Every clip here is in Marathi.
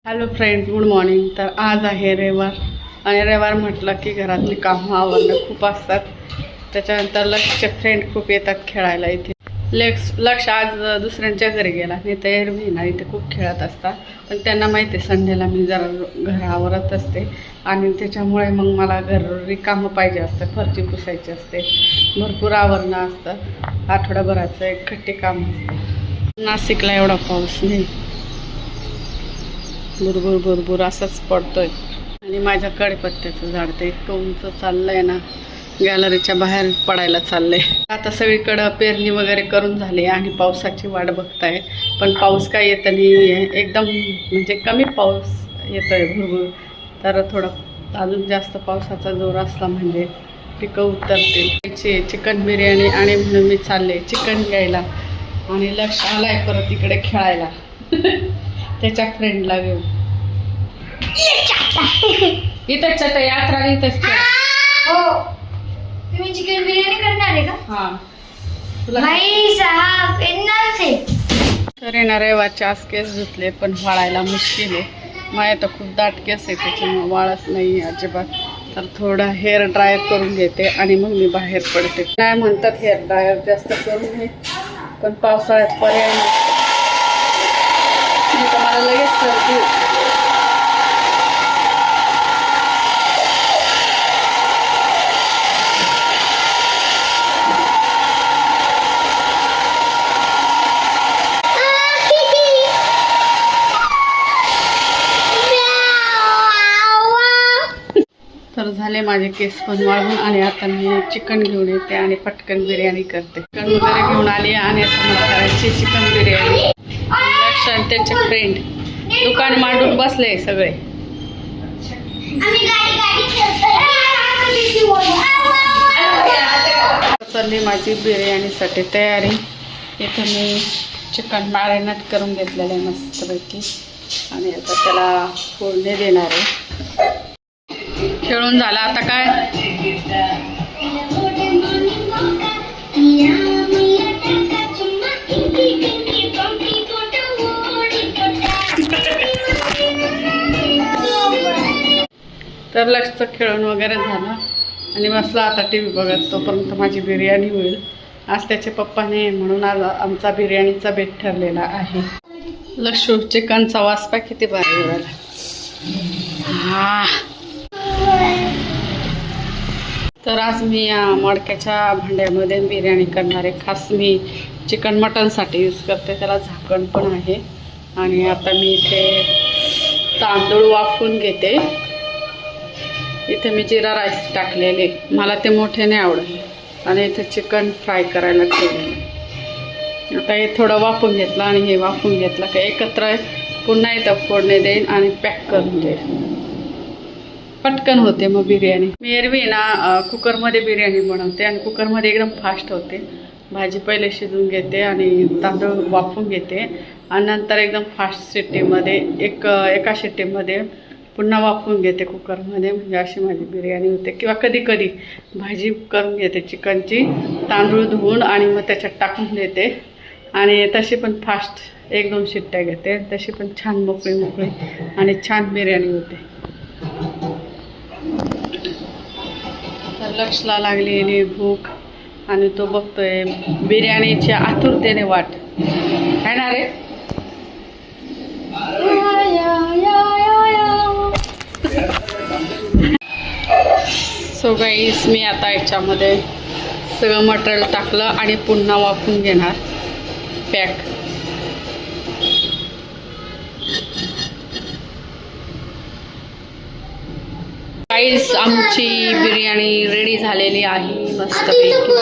Hello friends, good morning. तर आज आहे रविवार आणि रविवार म्हटलं की घरातली कामं आवरणं खूप असतात. त्याच्यानंतर लक्षचे फ्रेंड खूप येतात खेळायला इथे. लक्ष आज दुसऱ्यांच्या घरी गेला नाही तर एरवी ना इथे खूप खेळत असतात. पण त्यांना माहिती आहे संडेला मी जरा घर आवरत असते आणि त्याच्यामुळे मग मला घरी कामं पाहिजे असतं. फरची पुसायची असते, भरपूर आवरणं असतं. आठवड्याभराचं एक खट्टी काम असतं. नाशिकला एवढा पाऊस नाही, बुरबुर बुरबुर असाच पडतोय. आणि माझ्या कढीपत्त्याचं झाड ते इतकं उंच चाललंय ना, गॅलरीच्या बाहेर पडायला चाललंय. आता सगळीकडं पेरणी वगैरे करून झाली आणि पावसाची वाट बघताय, पण पाऊस काय येत नाही. एकदम म्हणजे कमी पाऊस येतोय, भुरभुर. तर थोडं अजून जास्त पावसाचा जोर असला म्हणजे पिकं उतरतील. चिकन बिर्याणी आणि म्हणून मी चालले चिकन घ्यायला. आणि लक्ष आलाय परत इकडे खेळायला त्याच्या फ्रेंडला घेऊन. इथं चट यात्रा इथंच. हो, तुम्ही चिकन बिर्याणी करणार आहे का? हा, तुला नाही साहेब, येणारच आहे. तर येणारे वाचे आज केस धुतले पण वाळायला मुश्किल आहे. माझ्या तर खूप दाट केस आहे, त्याच्यामुळे वाळत नाही अजिबात. तर थोडा हेअर ड्रायर करून घेते आणि मग मी बाहेर पडते. काय म्हणतात हेअर ड्रायर जास्त करून नये, पण पावसाळ्यात पर्याय नसतो. तर मला लगेच सर्दी होते. तर झाले माझे केस पण वाळून आणि आता मी चिकन घेऊन येते आणि पटकन बिर्याणी करते. चिकन वगैरे घेऊन आली आणि आता मला करायची चिकन बिर्याणी. लक्ष आणि त्याचे फ्रेंड दुकान मांडून बसले सगळे. चालली माझी बिर्याणीसाठी तयारी. इथं मी चिकन मॅरिनेट करून घेतलेलं आहे मस्तपैकी आणि आता त्याला फोडणी देणार आहे. खेळून झाला आता काय. तर लक्षचं खेळून वगैरे झालं आणि बसला आता टी व्ही बघत. तोपर्यंत माझी बिर्याणी होईल. आज त्याचे पप्पा नाही म्हणून आज आमचा बिर्याणीचा बेत ठरलेला आहे. लक्ष चिकनचा वास पा किती भारी झाला. हा, तर आज मी या मडक्याच्या भांड्यामध्ये बिर्याणी करणार आहे. खास मी चिकन मटनसाठी यूज करते, त्याला झाकण पण आहे. आणि आता मी इथे तांदूळ वाफवून घेते. इथे मी जिरा राईस टाकलेले, मला ते मोठे नाही आवडत. आणि इथे चिकन फ्राय करायला ठेवलेलं. आता हे थोडं वाफवून घेतलं आणि हे वाफवून घेतलं का एकत्र पुन्हा इथं फोडणी देईन आणि पॅक करून देईन. पटकन होते मग बिर्याणी. मी एरवी ना कुकरमध्ये बिर्याणी बनवते आणि कुकरमध्ये एकदम फास्ट होते. भाजी पहिले शिजवून घेते आणि तांदूळ वाफवून घेते आणि नंतर एकदम फास्ट शिट्टीमध्ये एका शिट्टीमध्ये पुन्हा वाफवून घेते कुकरमध्ये. म्हणजे अशी माझी बिर्याणी होते. किंवा कधी कधी भाजी करून घेते चिकनची, तांदूळ धुवून आणि मग त्याच्यात टाकून देते. आणि तशी पण फास्ट 1-2 शिट्ट्या घेते. तशी पण छान मोकळी मोकळी आणि छान बिर्याणी होते. तर लक्षला लागलेली भूक आणि तो बघतोय बिर्याणीच्या आतुरतेने वाट. काय ना रे. सो गाईस, मी आता याच्यामध्ये सगळं मटेरियल टाकलं आणि पुन्हा वाफवून घेणार पॅक. गाईस, आमची बिर्याणी रेडी झालेली आहे मस्तपैकी.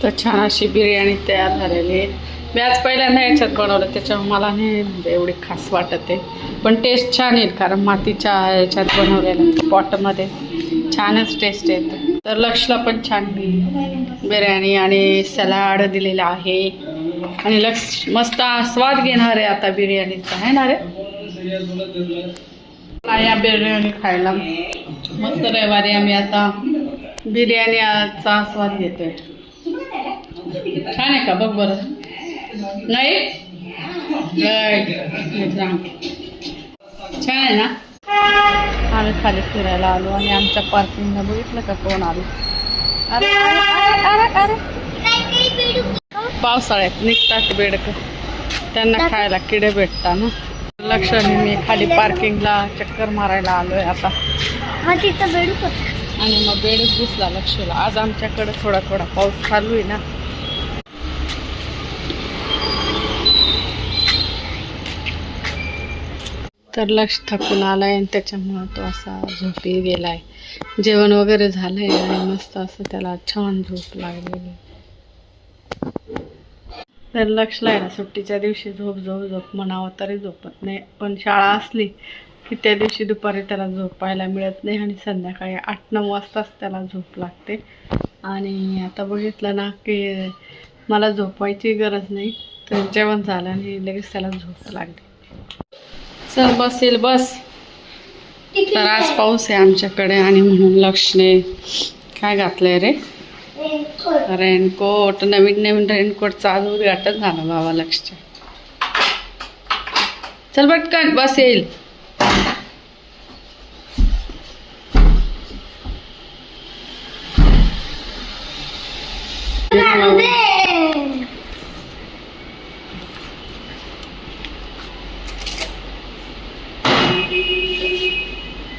तर छान अशी बिर्याणी तयार झालेली आहे. मी आज पहिल्यांदा याच्यात बनवलं, त्याच्यामुळे मला नाही म्हणजे एवढी खास वाटत आहे. पण टेस्ट छान येईल कारण मातीच्या याच्यात बनवलेलं पॉटमध्ये छानच टेस्ट येते. तर लक्षला पण छान बिर्याणी आणि सलाड दिलेला आहे. आणि लक्ष मस्त स्वाद घेणार आहे आता बिर्याणीचा, आहे ना रे. या बिर्याणी खायला मस्त. रविवारी आम्ही आता बिर्याणीचा स्वाद घेतोय. छान आहे का बघ बरं. नाही छान आहे ना. आम्ही खाली फिरायला आलो आणि आमच्या पार्किंगला बघितलं का कोण आलो. अरे अरे अरे अरे पावसाळ्यात निघतात बेडक, त्यांना खायला किडे भेटतात ना. लक्षाने मी खाली पार्किंगला चक्कर मारायला आलोय आता. आणि मग बेडूक दिसला लक्षला. आज आमच्याकडे थोडा थोडा पाऊस चालू आहे ना. तर लक्ष थकून आलाय आणि त्याच्यामुळं तो असा झोपी गेलाय. जेवण वगैरे झालंय आणि मस्त असं त्याला छान झोप लागलेली. तर लक्षला आहे ना सुट्टीच्या दिवशी झोप झोप झोप म्हणावं तरी झोपत नाही, पण शाळा असली की त्या दिवशी दुपारी त्याला झोपायला मिळत नाही आणि संध्याकाळी 8-9 वाजताच त्याला झोप लागते. आणि आता बघितलं ना की मला झोपायची गरज नाही, तर जेवण झालं आणि लगेच त्याला झोप लागली. चल बसेल बस. तर आज पाऊस आहे आमच्याकडे आणि म्हणून लक्षने काय घातलंय रे, रेनकोट. नवीन नवीन रेनकोटचा आज उद्घाटन झालं बाबा लक्षच्या. चल पटकन बस येईल.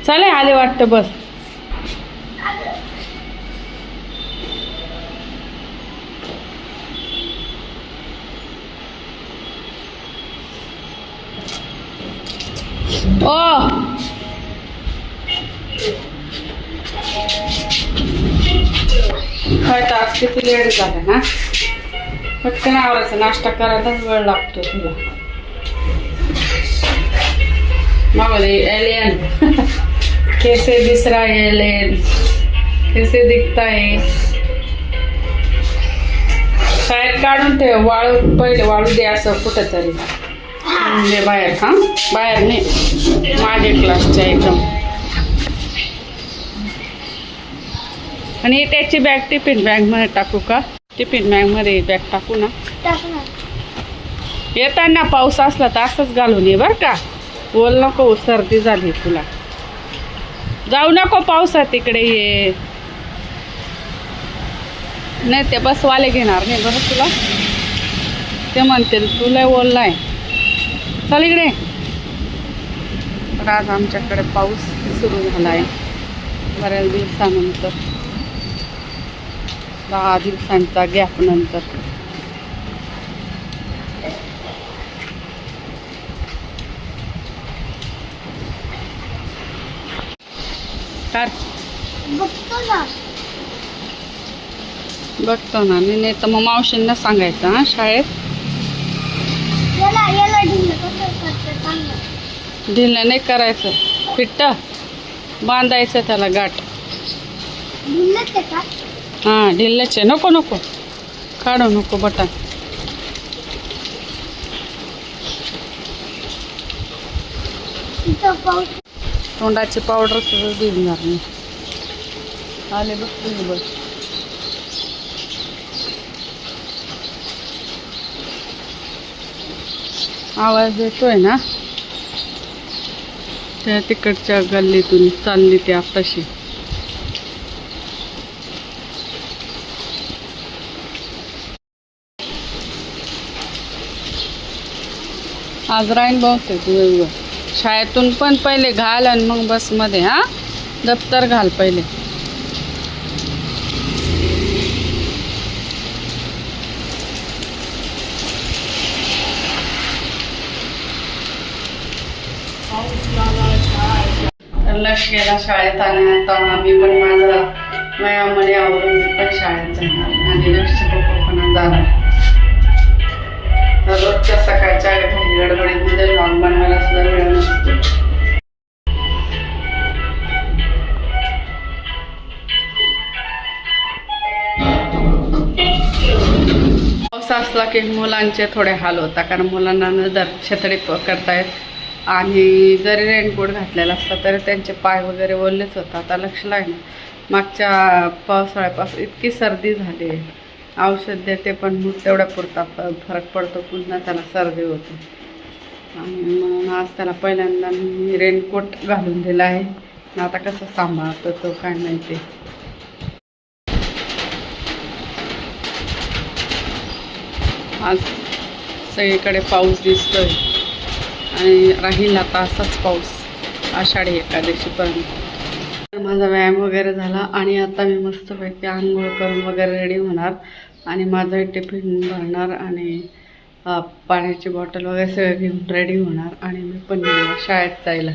चाले आले वाटतं बस. ओ काय तास किती लेट झाला ना. पटकन आवरायचं, नाश्ता करायलाच वेळ लागतो तुला. मागवले एलियन कैसे दिस रहा है एलियन, कैसे दिखता है. शाळेत काढून ठेव, वाळू पहिले वाळू दे असं कुठंतरी म्हणजे बाहेर. हा बाहेर नाही, माझ्या क्लासच्या एकदम. आणि त्याची बॅग टिफिन बॅगमध्ये टाकू का? टिफिन बॅगमध्ये बॅग टाकू ना. येताना पाऊस असला तर असंच घालून ये बरं का. बोल नको, सर्दी झाली तुला. जाऊ नको पावसात तिकडे ये. नाही ते बसवाले घेणार नाही बरं तुला, ते म्हणतील तुला बोललाय. चल इकडे. तर आज आमच्याकडे पाऊस सुरू झाला आहे बऱ्याच दिवसानंतर, 10 दिवसांचा गॅप नंतर. बघतो ना मी, नाही तर मग मावशींना सांगायचं हा शाळेत. ढिलं नाही करायचं, फिट्ट बांधायचं त्याला गाठ. हां ढिल्लच आहे. नको नको काढू नको बटन. तोंडाची पावडर सुद्धा देणार नाही. आले बघ तुम्ही बघ. आवाज येतोय ना, त्या तिकडच्या गल्लीतून चालली ती आताशी. आज राईन बहुतेक. शाळेतून पण पहिले घाल आणि मग बसमध्ये. हा दप्तर घाल पहिले. लक्ष गेला शाळेत आणि आता आम्ही पण माझा वयामध्ये आवरून पण शाळेत जाणार आणि लक्ष पप्पा पण जाणार. तर रोजच्या सकाळच्या गडबडीमध्ये लॉग बनवायला सुद्धा वेळ नसतो. पाऊस असला की मुलांचे थोडे हाल होतात, कारण मुलांना नजर छत्री पकडतायत आणि जरी रेनकोट घातलेला असता तरी त्यांचे पाय वगैरे ओलेच होतात. आता लक्षला आहे ना, मागच्या पावसाळ्यापासून इतकी सर्दी झाली औषध देते, पण मग तेवढ्या पुरता फरक पडतो, पुन्हा त्याला सर्दी होते. आणि म्हणून आज त्याला पहिल्यांदा मी रेनकोट घालून दिला आहे. आता कसं सांभाळतो तो काय माहिती. आज सगळीकडे पाऊस दिसतोय आणि राहील आता असाच पाऊस आषाढी एकादशीपर्यंत. तर माझा व्यायाम वगैरे झाला आणि आता मी मस्तपैकी आंघोळ करून वगैरे रेडी होणार आणि माझं टिफिन भरणार आणि पाण्याची बॉटल वगैरे सगळं घेऊन रेडी होणार आणि मी पण निघणार शाळेत जायला.